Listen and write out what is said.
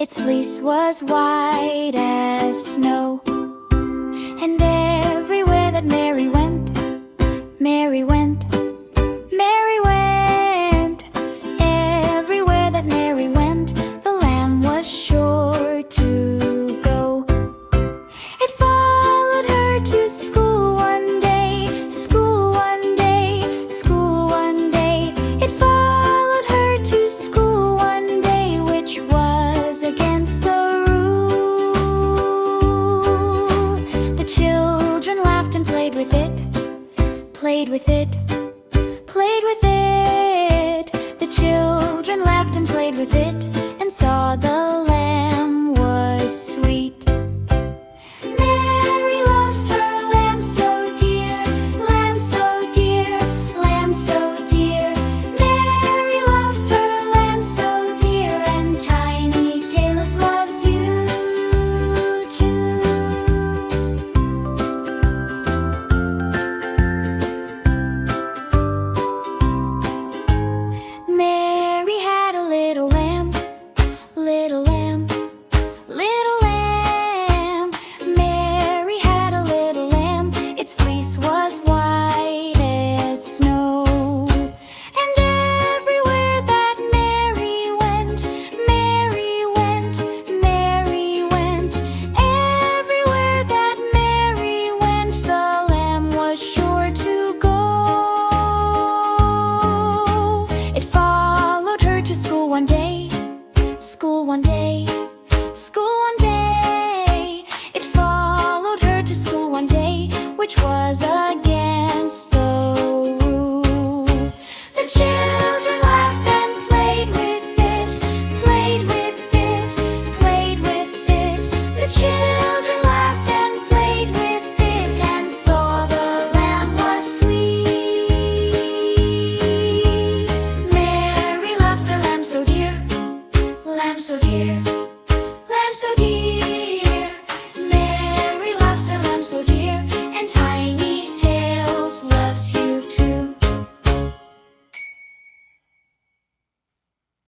Its fleece was white as snow. And everywhere that Mary went, Mary went, Mary went. Everywhere that Mary went, the lamb was sure to go. It followed her to school one day, school one day, school one day. It followed her to school one day, which was against the rule. The children laughed and played with it, played with it, played with it. The children laughed and played with it, and saw the